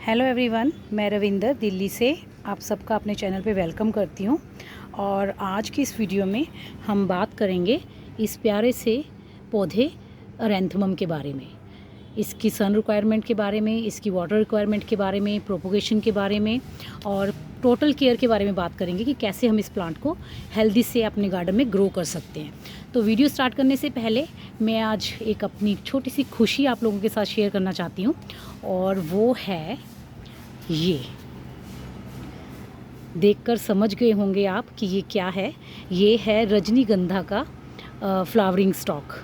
Hello everyone, मैं रविंदर दिल्ली से आप सबका अपने चैनल पे वेलकम करती हूँ। और आज की इस वीडियो में हम बात करेंगे इस प्यारे से पौधे अरेंथमम के बारे में, इसकी सन रिक्वायरमेंट के बारे में, इसकी वाटर रिक्वायरमेंट के बारे में, प्रोपोगेशन के बारे में और टोटल केयर के बारे में बात करेंगे कि कैसे हम इस प्लांट को हेल्दी से अपने गार्डन में ग्रो कर सकते हैं। तो वीडियो स्टार्ट करने से पहले मैं आज एक अपनी छोटी सी खुशी आप लोगों के साथ शेयर करना चाहती हूँ, और वो है ये। देखकर समझ गए होंगे आप कि ये क्या है। ये है रजनीगंधा का फ्लावरिंग स्टॉक।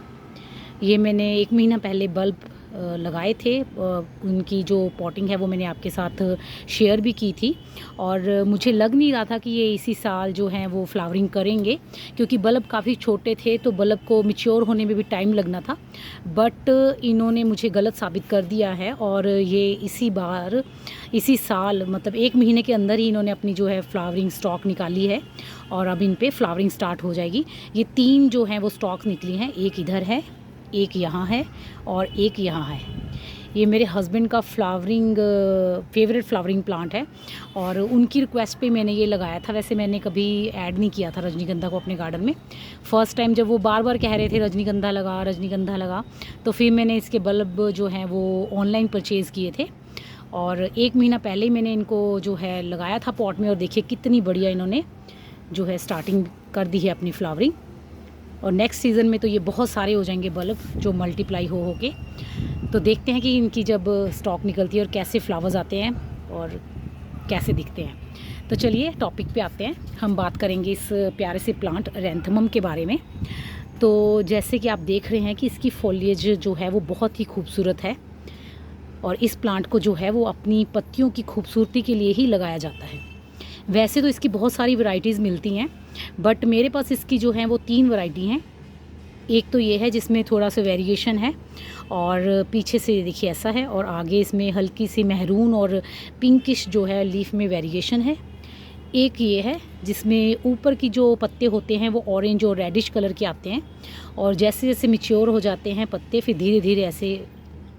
ये मैंने 1 महीना पहले बल्ब लगाए थे। उनकी जो पॉटिंग है वो मैंने आपके साथ शेयर भी की थी, और मुझे लग नहीं रहा था कि ये इसी साल जो हैं वो फ्लावरिंग करेंगे, क्योंकि बल्ब काफ़ी छोटे थे तो बल्ब को मैच्योर होने में भी टाइम लगना था। बट इन्होंने मुझे गलत साबित कर दिया है, और ये इसी साल मतलब 1 महीने के अंदर ही इन्होंने अपनी जो है फ्लावरिंग स्टॉक निकाली है, और अब इन पे फ्लावरिंग स्टार्ट हो जाएगी। ये 3 जो हैं वो स्टॉक्स निकली हैं, एक इधर है, एक यहाँ है और एक यहाँ है। ये मेरे हस्बैंड का फेवरेट फ्लावरिंग प्लांट है, और उनकी रिक्वेस्ट पे मैंने ये लगाया था। वैसे मैंने कभी ऐड नहीं किया था रजनीगंधा को अपने गार्डन में। फ़र्स्ट टाइम जब वो बार बार कह रहे थे रजनीगंधा लगा, तो फिर मैंने इसके बल्ब जो हैं वो ऑनलाइन परचेज़ किए थे, और 1 महीना पहले ही मैंने इनको जो है लगाया था पॉट में। और देखिए कितनी बढ़िया इन्होंने जो है स्टार्टिंग कर दी है अपनी फ्लावरिंग। और नेक्स्ट सीज़न में तो ये बहुत सारे हो जाएंगे बल्ब जो मल्टीप्लाई हो के। तो देखते हैं कि इनकी जब स्टॉक निकलती है और कैसे फ्लावर्स आते हैं और कैसे दिखते हैं। तो चलिए टॉपिक पे आते हैं। हम बात करेंगे इस प्यारे से प्लांट अरेंथमम के बारे में। तो जैसे कि आप देख रहे हैं कि इसकी फॉलिएज जो है वो बहुत ही खूबसूरत है, और इस प्लांट को जो है वो अपनी पत्तियों की खूबसूरती के लिए ही लगाया जाता है। वैसे तो इसकी बहुत सारी वैरायटीज़ मिलती हैं, बट मेरे पास इसकी जो है वो 3 वैरायटी हैं। एक तो ये है जिसमें थोड़ा सा वेरिएशन है, और पीछे से देखिए ऐसा है, और आगे इसमें हल्की सी महरून और पिंकिश जो है लीफ में वेरिएशन है। एक ये है जिसमें ऊपर की जो पत्ते होते हैं वो ऑरेंज और रेडिश कलर के आते हैं, और जैसे जैसे मैच्योर हो जाते हैं पत्ते फिर धीरे धीरे ऐसे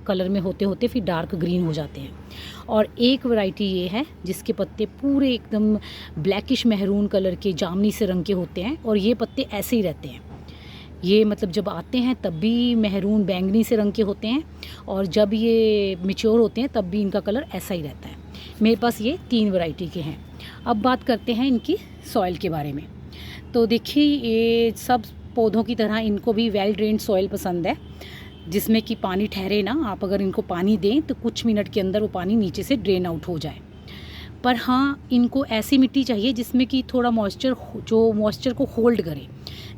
कलर में होते होते फिर डार्क ग्रीन हो जाते हैं। और एक वैरायटी ये है जिसके पत्ते पूरे एकदम ब्लैकिश महरून कलर के जामनी से रंग के होते हैं, और ये पत्ते ऐसे ही रहते हैं। ये मतलब जब आते हैं तब भी महरून बैंगनी से रंग के होते हैं, और जब ये मैच्योर होते हैं तब भी इनका कलर ऐसा ही रहता है। मेरे पास ये 3 वैरायटी के हैं। अब बात करते हैं इनकी सॉइल के बारे में। तो देखिए ये सब पौधों की तरह इनको भी वेल ड्रेन्ड सॉइल पसंद है, जिसमें कि पानी ठहरे ना। आप अगर इनको पानी दें तो कुछ मिनट के अंदर वो पानी नीचे से ड्रेन आउट हो जाए। पर हाँ, इनको ऐसी मिट्टी चाहिए जिसमें कि थोड़ा मॉइस्चर को होल्ड करे,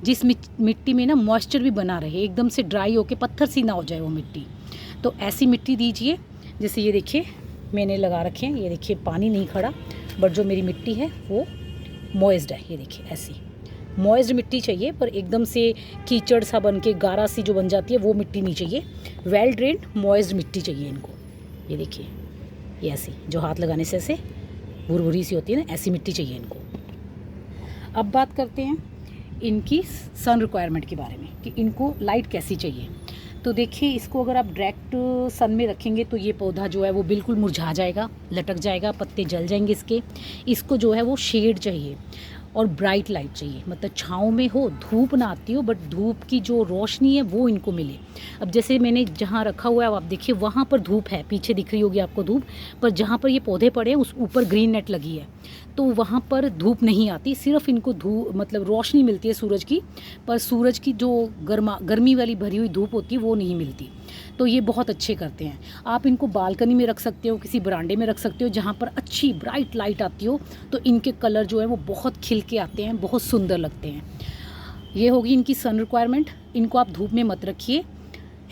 जिस मिट्टी में ना मॉइस्चर भी बना रहे, एकदम से ड्राई होके पत्थर सी ना हो जाए वो मिट्टी। तो ऐसी मिट्टी दीजिए। जैसे ये देखिए मैंने लगा रखे हैं, ये देखिए पानी नहीं खड़ा, बट जो मेरी मिट्टी है वो मॉइस्ड है। ये देखिए ऐसी मॉइस्ड मिट्टी चाहिए, पर एकदम से कीचड़ सा बन के गारा सी जो बन जाती है वो मिट्टी नहीं चाहिए। वेल ड्रेन्ड मॉइस्ड मिट्टी चाहिए इनको। ये देखिए ये ऐसी जो हाथ लगाने से ऐसे भुरभुरी सी होती है ना, ऐसी मिट्टी चाहिए इनको। अब बात करते हैं इनकी सन रिक्वायरमेंट के बारे में कि इनको लाइट कैसी चाहिए। तो देखिए इसको अगर आप डायरेक्ट सन में रखेंगे तो ये पौधा जो है वो बिल्कुल मुरझा जाएगा, लटक जाएगा, पत्ते जल जाएंगे इसके। इसको जो है वो शेड चाहिए और ब्राइट लाइट चाहिए, मतलब छाँव में हो, धूप ना आती हो, बट धूप की जो रोशनी है वो इनको मिले। अब जैसे मैंने जहाँ रखा हुआ है आप देखिए वहाँ पर धूप है, पीछे दिख रही होगी आपको धूप, पर जहाँ पर ये पौधे पड़े हैं उस ऊपर ग्रीन नेट लगी है, तो वहाँ पर धूप नहीं आती, सिर्फ इनको मतलब रोशनी मिलती है सूरज की, पर सूरज की जो गर्मी वाली भरी हुई धूप होती है वो नहीं मिलती। तो ये बहुत अच्छे करते हैं। आप इनको बालकनी में रख सकते हो, किसी बरांडे में रख सकते हो जहाँ पर अच्छी ब्राइट लाइट आती हो, तो इनके कलर जो है वो बहुत खिल के आते हैं, बहुत सुंदर लगते हैं। ये होगी इनकी सन रिक्वायरमेंट। इनको आप धूप में मत रखिए,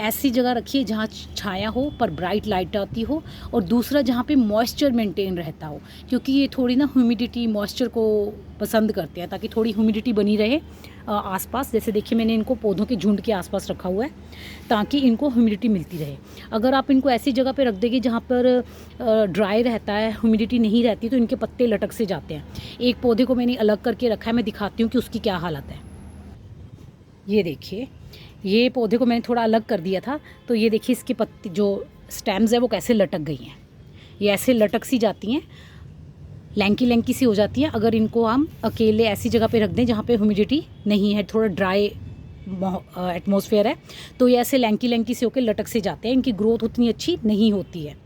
ऐसी जगह रखिए जहाँ छाया हो पर ब्राइट लाइट आती हो, और दूसरा जहाँ पे मॉइस्चर मेंटेन रहता हो, क्योंकि ये थोड़ी ना ह्यूमिडिटी मॉइस्चर को पसंद करते हैं, ताकि थोड़ी ह्यूमिडिटी बनी रहे आसपास। जैसे देखिए मैंने इनको पौधों के झुंड के आसपास रखा हुआ है ताकि इनको ह्यूमिडिटी मिलती रहे। अगर आप इनको ऐसी जगह पे रख देंगे जहाँ पर ड्राई रहता है, ह्यूमिडिटी नहीं रहती, तो इनके पत्ते लटक से जाते हैं। एक पौधे को मैंने अलग करके रखा है, मैं दिखाती हूँ कि उसकी क्या हालत है। ये देखिए ये पौधे को मैंने थोड़ा अलग कर दिया था, तो ये देखिए इसके पत्ते जो स्टेम्स है वो कैसे लटक गई हैं। ये ऐसे लटक सी जाती हैं, लैंकी लैंकी सी हो जाती हैं। अगर इनको हम अकेले ऐसी जगह पे रख दें जहाँ पे ह्यूमिडिटी नहीं है, थोड़ा ड्राई एटमॉस्फेयर है, तो ये ऐसे लैंकी लैंकी से होकर लटक से जाते हैं, इनकी ग्रोथ उतनी अच्छी नहीं होती है।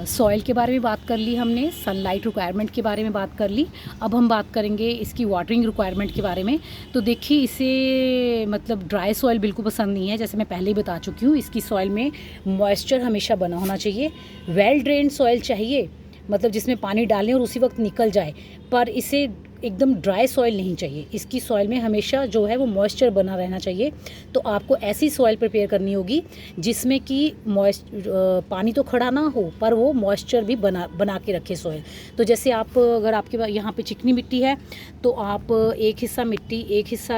सॉइल के बारे में बात कर ली हमने, सनलाइट रिक्वायरमेंट के बारे में बात कर ली। अब हम बात करेंगे इसकी वाटरिंग रिक्वायरमेंट के बारे में। तो देखिए, इसे मतलब ड्राई सॉइल बिल्कुल पसंद नहीं है, जैसे मैं पहले ही बता चुकी हूँ। इसकी सॉइल में मॉइस्चर हमेशा बना होना चाहिए। वेल ड्रेन्ड सॉइल चाहिए, मतलब जिसमें पानी डालें और उसी वक्त निकल जाए, पर इसे एकदम ड्राई सॉइल नहीं चाहिए। इसकी सॉइल में हमेशा जो है वो मॉइस्चर बना रहना चाहिए। तो आपको ऐसी सॉइल प्रिपेयर करनी होगी जिसमें कि पानी तो खड़ा ना हो, पर वो मॉइस्चर भी बना के रखे सॉइल। तो जैसे आप, अगर आपके यहाँ पे चिकनी मिट्टी है तो आप एक हिस्सा मिट्टी, एक हिस्सा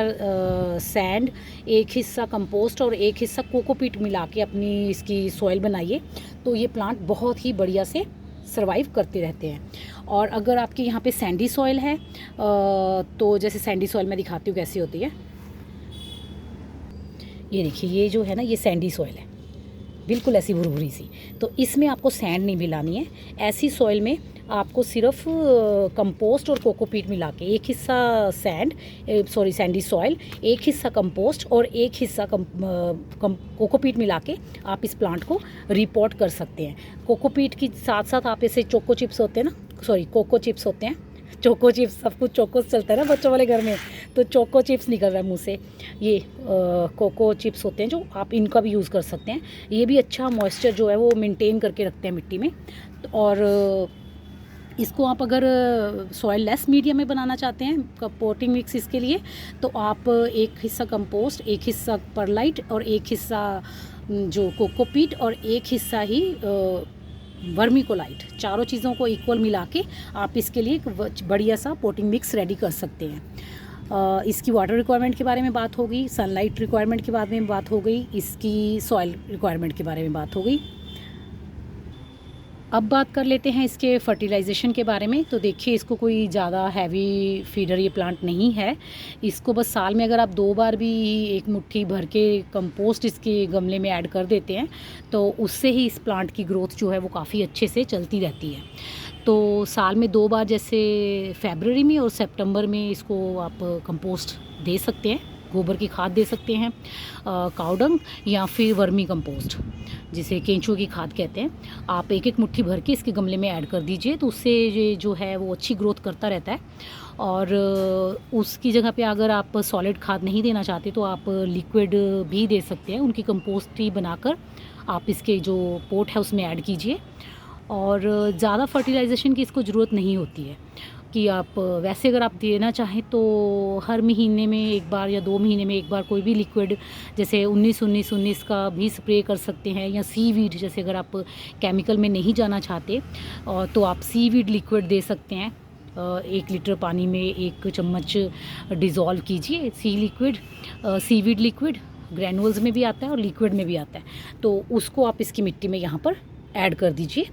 सैंड, एक हिस्सा कंपोस्ट और एक हिस्सा कोकोपीट मिला के अपनी इसकी सॉइल बनाइए, तो ये प्लांट बहुत ही बढ़िया से सर्वाइव करते रहते हैं। और अगर आपके यहाँ पे सैंडी सॉइल है, तो जैसे सैंडी सॉइल मैं दिखाती हूँ कैसी होती है। ये देखिए, ये जो है ना, ये सैंडी सॉइल है, बिल्कुल ऐसी भुरभुरी सी। तो इसमें आपको सैंड नहीं मिलानी है। ऐसी सॉइल में आपको सिर्फ कंपोस्ट और कोकोपीट मिला के, एक हिस्सा सैंडी सॉइल, एक हिस्सा कंपोस्ट और एक हिस्सा कोकोपीट मिला के आप इस प्लांट को रिपोर्ट कर सकते हैं। कोकोपीट के साथ साथ आप इसे कोको चिप्स होते हैं, चोको चिप्स, सब कुछ चोको चलता है ना बच्चों वाले घर में, तो चोको चिप्स निकल रहा है मुँह से। ये कोको चिप्स होते हैं जो आप इनका भी यूज़ कर सकते हैं। ये भी अच्छा मॉइस्चर जो है वो मेंटेन करके रखते हैं मिट्टी में। और इसको आप अगर सॉइल लेस मीडियम में बनाना चाहते हैं पोटिंग मिक्स इसके लिए, तो आप एक हिस्सा कंपोस्ट, एक हिस्सा परलाइट और एक हिस्सा जो कोकोपीट और एक हिस्सा ही वर्मीकोलाइट, चारों चीज़ों को इक्वल मिला के आप इसके लिए एक बढ़िया सा पोटिंग मिक्स रेडी कर सकते हैं। इसकी वाटर रिक्वायरमेंट के बारे में बात हो गई, सनलाइट रिक्वायरमेंट के बारे में बात हो गई, इसकी सॉइल रिक्वायरमेंट के बारे में बात हो गई। अब बात कर लेते हैं इसके फर्टिलाइजेशन के बारे में। तो देखिए, इसको कोई ज़्यादा हैवी फीडर ये प्लांट नहीं है। इसको बस साल में अगर आप 2 बार भी एक मुट्ठी भर के कंपोस्ट इसके गमले में ऐड कर देते हैं, तो उससे ही इस प्लांट की ग्रोथ जो है वो काफ़ी अच्छे से चलती रहती है। तो साल में 2 बार, जैसे फरवरी में और सितंबर में, इसको आप कंपोस्ट दे सकते हैं, गोबर की खाद दे सकते हैं, काउडंग या फिर वर्मी कंपोस्ट, जिसे केंचुए की खाद कहते हैं। आप एक एक मुट्ठी भर के इसके गमले में ऐड कर दीजिए, तो उससे ये जो है वो अच्छी ग्रोथ करता रहता है। और उसकी जगह पे अगर आप सॉलिड खाद नहीं देना चाहते तो आप लिक्विड भी दे सकते हैं। उनकी कंपोस्ट ही बनाकर आप इसके जो पोट है उसमें ऐड कीजिए। और ज़्यादा फर्टिलाइजेशन की इसको ज़रूरत नहीं होती है कि आप वैसे अगर आप देना चाहें तो हर महीने में एक बार या 2 महीने में एक बार कोई भी लिक्विड, जैसे 19-19-19 का भी स्प्रे कर सकते हैं, या सीवीड, जैसे अगर आप केमिकल में नहीं जाना चाहते तो आप सीवीड लिक्विड दे सकते हैं। 1 लीटर पानी में 1 चम्मच डिज़ोल्व कीजिए सीवीड लिक्विड, ग्रैनुअल्स में भी आता है और लिक्विड में भी आता है, तो उसको आप इसकी मिट्टी में यहाँ पर ऐड कर दीजिए,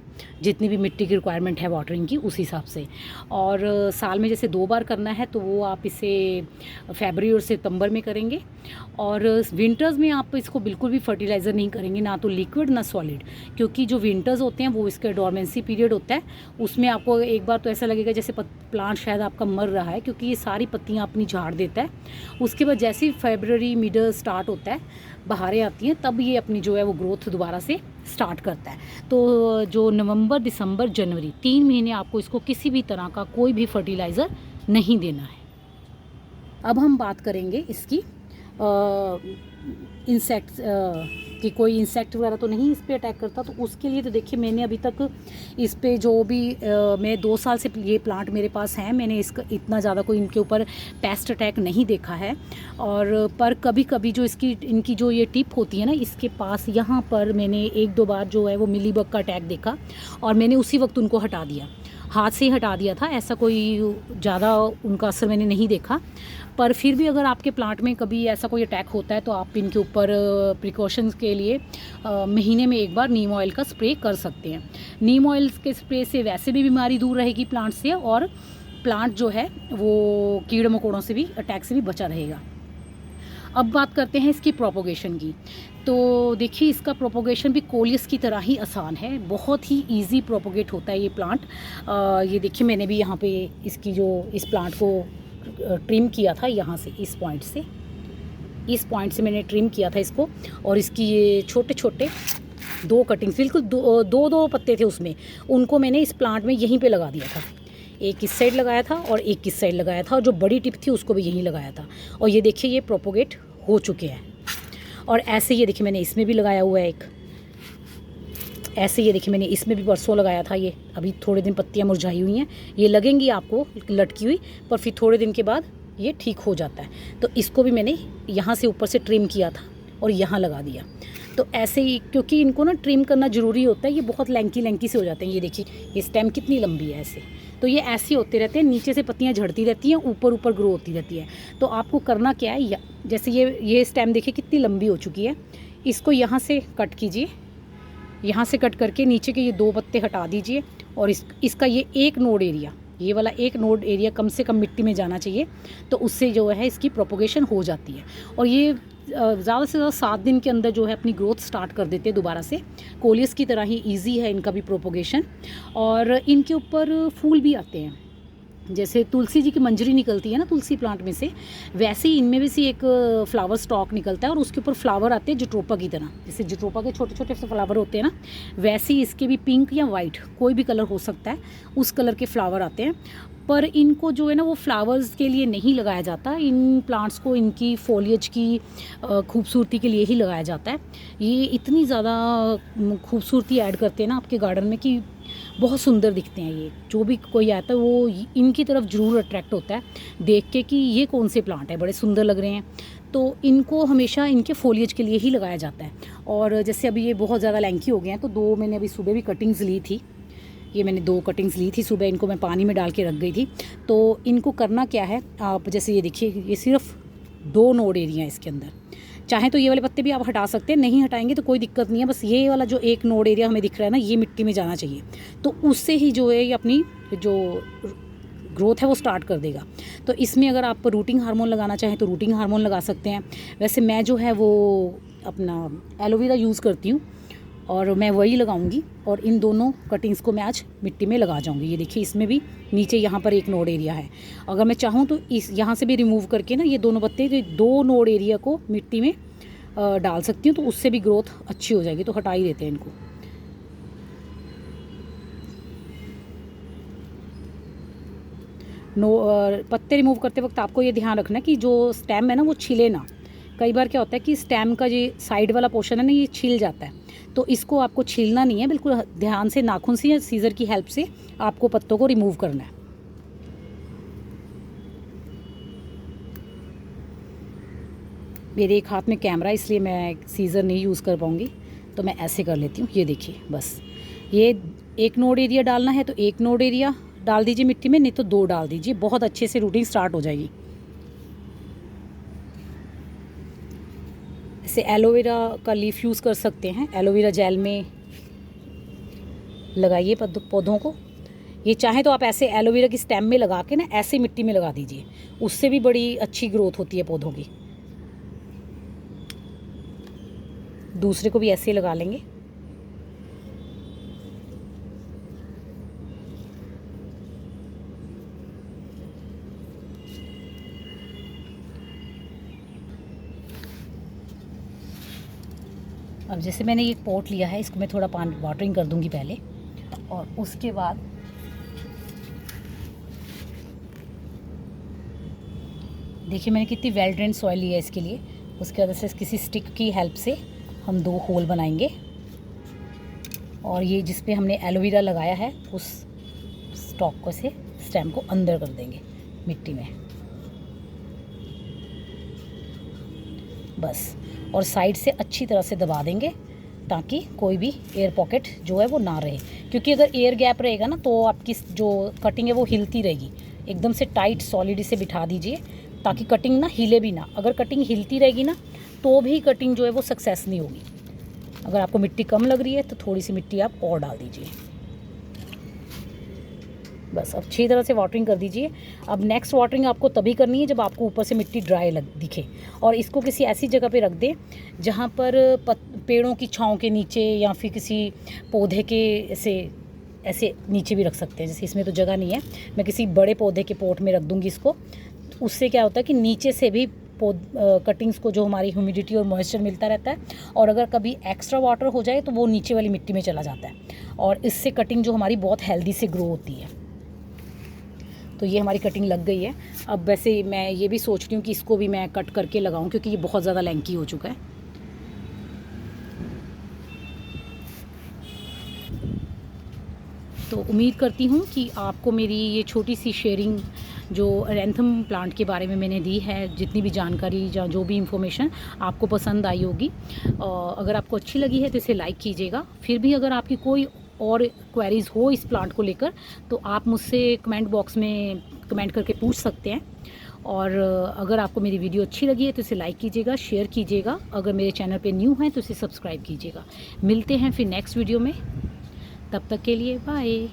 जितनी भी मिट्टी की रिक्वायरमेंट है वाटरिंग की उस हिसाब से। और साल में जैसे 2 बार करना है तो वो आप इसे फरवरी और सितंबर में करेंगे। और विंटर्स में आप इसको बिल्कुल भी फर्टिलाइज़र नहीं करेंगे, ना तो लिक्विड ना सॉलिड, क्योंकि जो विंटर्स होते हैं वो इसका डोरमेंसी पीरियड होता है। उसमें आपको एक बार तो ऐसा लगेगा जैसे प्लांट शायद आपका मर रहा है, क्योंकि ये सारी पत्तियाँ अपनी झाड़ देता है। उसके बाद जैसे ही फरवरी मिडल स्टार्ट होता है, बहारें आती हैं, तब ये अपनी जो है वो ग्रोथ दोबारा से स्टार्ट करता है। तो जो नवंबर, दिसंबर, जनवरी 3 महीने आपको इसको किसी भी तरह का कोई भी फर्टिलाइज़र नहीं देना है। अब हम बात करेंगे इसकी इंसेक्ट्स कि कोई इंसेक्ट वगैरह तो नहीं इस पे अटैक करता। तो उसके लिए तो देखिए, मैंने अभी तक इस पे जो भी मैं 2 साल से ये प्लांट मेरे पास हैं, मैंने इसका इतना ज़्यादा कोई इनके ऊपर पेस्ट अटैक नहीं देखा है। और पर कभी कभी जो इनकी जो ये टिप होती है ना, इसके पास यहाँ पर मैंने 1-2 बार जो है वो मिलीबग का अटैक देखा, और मैंने उसी वक्त उनको हटा दिया, हाथ से ही हटा दिया था। ऐसा कोई ज़्यादा उनका असर मैंने नहीं देखा। पर फिर भी अगर आपके प्लांट में कभी ऐसा कोई अटैक होता है तो आप इनके ऊपर प्रिकॉशंस के लिए महीने में 1 बार नीम ऑयल का स्प्रे कर सकते हैं। नीम ऑयल के स्प्रे से वैसे भी बीमारी दूर रहेगी प्लांट से, और प्लांट जो है वो कीड़े मकोड़ों से भी, अटैक से भी बचा रहेगा। अब बात करते हैं इसकी प्रोपोगेशन की। तो देखिए इसका प्रोपोगेशन भी कोलियस की तरह ही आसान है, बहुत ही इजी प्रोपोगेट होता है ये प्लांट। ये देखिए मैंने भी यहाँ पे इसकी जो इस प्लांट को ट्रिम किया था, यहाँ से इस पॉइंट से मैंने ट्रिम किया था इसको, और इसकी ये छोटे छोटे 2 कटिंग्स, बिल्कुल दो पत्ते थे उसमें, उनको मैंने इस प्लांट में यहीं पे लगा दिया था। एक इस साइड लगाया था और एक इस साइड लगाया था, और जो बड़ी टिप थी उसको भी यहीं लगाया था। और ये देखिए ये प्रोपोगेट हो चुके हैं। और ऐसे ये देखिए मैंने इसमें भी लगाया हुआ है एक, ऐसे ये देखिए मैंने इसमें भी परसों लगाया था। ये अभी थोड़े दिन पत्तियां मुरझाई हुई हैं, ये लगेंगी आपको लटकी हुई, पर फिर थोड़े दिन के बाद ये ठीक हो जाता है। तो इसको भी मैंने यहाँ से ऊपर से ट्रिम किया था और यहाँ लगा दिया। तो ऐसे ही, क्योंकि इनको ना ट्रिम करना ज़रूरी होता है, ये बहुत लैंकी से हो जाते हैं। ये देखिए ये स्टेम कितनी लंबी है ऐसे, तो ये ऐसे होते रहते हैं, नीचे से पत्तियां झड़ती रहती हैं, ऊपर ग्रो होती रहती है। तो आपको करना क्या है, जैसे ये स्टेम देखिए कितनी लंबी हो चुकी है, इसको यहाँ से कट कीजिए, यहाँ से कट करके नीचे के ये 2 पत्ते हटा दीजिए, और इसका ये एक नोड एरिया, ये वाला एक नोड एरिया कम से कम मिट्टी में जाना चाहिए, तो उससे जो है इसकी प्रोपोगेशन हो जाती है। और ये ज़्यादा से ज़्यादा 7 दिन के अंदर जो है अपनी ग्रोथ स्टार्ट कर देते हैं दोबारा से। कोलियस की तरह ही इजी है इनका भी प्रोपोगेशन, और इनके ऊपर फूल भी आते हैं। जैसे तुलसी जी की मंजरी निकलती है ना तुलसी प्लांट में से, वैसे ही इनमें भी से एक फ्लावर स्टॉक निकलता है, और उसके ऊपर फ्लावर आते हैं जट्रोपा की तरह। जैसे जट्रोपा के छोटे छोटे से फ्लावर होते हैं ना, वैसे ही इसके भी पिंक या वाइट कोई भी कलर हो सकता है, उस कलर के फ्लावर आते हैं। पर इनको जो है ना वो फ्लावर्स के लिए नहीं लगाया जाता, इन प्लांट्स को इनकी फोलिएज की खूबसूरती के लिए ही लगाया जाता है। ये इतनी ज़्यादा खूबसूरती ऐड करते हैं ना आपके गार्डन में कि बहुत सुंदर दिखते हैं। ये जो भी कोई आता है वो इनकी तरफ ज़रूर अट्रैक्ट होता है देख के कि ये कौन से प्लांट है, बड़े सुंदर लग रहे हैं। तो इनको हमेशा इनके फोलिएज के लिए ही लगाया जाता है। और जैसे अभी ये बहुत ज़्यादा लैंकी हो गए हैं, तो 2 मैंने अभी सुबह भी कटिंग्स ली थी, ये मैंने 2 कटिंग्स ली थी सुबह, इनको मैं पानी में डाल के रख गई थी। तो इनको करना क्या है, आप जैसे ये देखिए ये सिर्फ 2 नोड एरिया है इसके अंदर। चाहे तो ये वाले पत्ते भी आप हटा सकते हैं, नहीं हटाएंगे तो कोई दिक्कत नहीं है। बस ये वाला जो एक नोड एरिया हमें दिख रहा है ना, ये मिट्टी में जाना चाहिए, तो उससे ही जो है ये अपनी जो ग्रोथ है वो स्टार्ट कर देगा। तो इसमें अगर आप रूटिंग हार्मोन लगाना चाहें तो रूटिंग हार्मोन लगा सकते हैं। वैसे मैं जो है वो अपना एलोवेरा यूज़ करती हूँ, और मैं वही लगाऊंगी, और इन दोनों कटिंग्स को मैं आज मिट्टी में लगा जाऊंगी। ये देखिए इसमें भी नीचे यहाँ पर एक नोड एरिया है, अगर मैं चाहूँ तो इस यहाँ से भी रिमूव करके ना ये दोनों पत्ते, तो 2 नोड एरिया को मिट्टी में डाल सकती हूँ, तो उससे भी ग्रोथ अच्छी हो जाएगी। तो हटा ही देते हैं इनको। पत्ते रिमूव करते वक्त आपको ये ध्यान रखना है कि जो स्टेम है ना वो छिले ना। कई बार क्या होता है कि स्टेम का जो साइड वाला पोर्शन है ना ये छिल जाता है, तो इसको आपको छीलना नहीं है, बिल्कुल ध्यान से नाखून से या सीज़र की हेल्प से आपको पत्तों को रिमूव करना है। मेरे एक हाथ में कैमरा, इसलिए मैं सीज़र नहीं यूज़ कर पाऊँगी, तो मैं ऐसे कर लेती हूँ। ये देखिए बस ये एक नोड एरिया डालना है तो एक नोड एरिया डाल दीजिए मिट्टी में, नहीं तो 2 डाल दीजिए, बहुत अच्छे से रूटिंग स्टार्ट हो जाएगी। ऐसे एलोवेरा का लीफ यूज़ कर सकते हैं, एलोवेरा जेल में लगाइए पौधों को। ये चाहे तो आप ऐसे एलोवेरा की स्टेम में लगा के ना ऐसे मिट्टी में लगा दीजिए, उससे भी बड़ी अच्छी ग्रोथ होती है पौधों की। दूसरे को भी ऐसे ही लगा लेंगे। अब जैसे मैंने ये पॉट लिया है, इसको मैं थोड़ा पानी वाटरिंग कर दूंगी पहले, और उसके बाद देखिए मैंने कितनी वेल ड्रेन्ड सॉइल ली है इसके लिए। उसके बाद से किसी स्टिक की हेल्प से हम 2 होल बनाएंगे, और ये जिस पे हमने एलोवेरा लगाया है उस स्टॉक को से स्टेम को अंदर कर देंगे मिट्टी में बस, और साइड से अच्छी तरह से दबा देंगे ताकि कोई भी एयर पॉकेट जो है वो ना रहे। क्योंकि अगर एयर गैप रहेगा ना तो आपकी जो कटिंग है वो हिलती रहेगी। एकदम से टाइट सॉलिड से बिठा दीजिए ताकि कटिंग ना हिले भी ना। अगर कटिंग हिलती रहेगी ना तो भी कटिंग जो है वो सक्सेस नहीं होगी। अगर आपको मिट्टी कम लग रही है तो थोड़ी सी मिट्टी आप और डाल दीजिए बस अब अच्छी तरह से वाटरिंग कर दीजिए। अब नेक्स्ट वाटरिंग आपको तभी करनी है जब आपको ऊपर से मिट्टी ड्राई दिखे, और इसको किसी ऐसी जगह पे रख दें जहाँ पर पेड़ों की छाँव के नीचे, या फिर किसी पौधे के ऐसे नीचे भी रख सकते हैं। जैसे इसमें तो जगह नहीं है, मैं किसी बड़े पौधे के पॉट में रख दूँगी इसको। उससे क्या होता है कि नीचे से भी कटिंग्स को जो हमारी ह्यूमिडिटी और मॉइस्चर मिलता रहता है, और अगर कभी एक्स्ट्रा वाटर हो जाए तो वो नीचे वाली मिट्टी में चला जाता है, और इससे कटिंग जो हमारी बहुत हेल्दी से ग्रो होती है। तो ये हमारी कटिंग लग गई है। अब वैसे मैं ये भी सोच रही हूँ कि इसको भी मैं कट करके लगाऊँ, क्योंकि ये बहुत ज़्यादा लैंकी हो चुका है। तो उम्मीद करती हूँ कि आपको मेरी ये छोटी सी शेयरिंग जो एरेंथम प्लांट के बारे में मैंने दी है, जितनी भी जानकारी या जो भी इंफॉर्मेशन, आपको पसंद आई होगी। अगर आपको अच्छी लगी है तो इसे लाइक कीजिएगा। फिर भी अगर आपकी कोई और क्वेरीज़ हो इस प्लांट को लेकर तो आप मुझसे कमेंट बॉक्स में कमेंट करके पूछ सकते हैं। और अगर आपको मेरी वीडियो अच्छी लगी है तो इसे लाइक कीजिएगा, शेयर कीजिएगा। अगर मेरे चैनल पे न्यू हैं तो इसे सब्सक्राइब कीजिएगा। मिलते हैं फिर नेक्स्ट वीडियो में, तब तक के लिए बाय।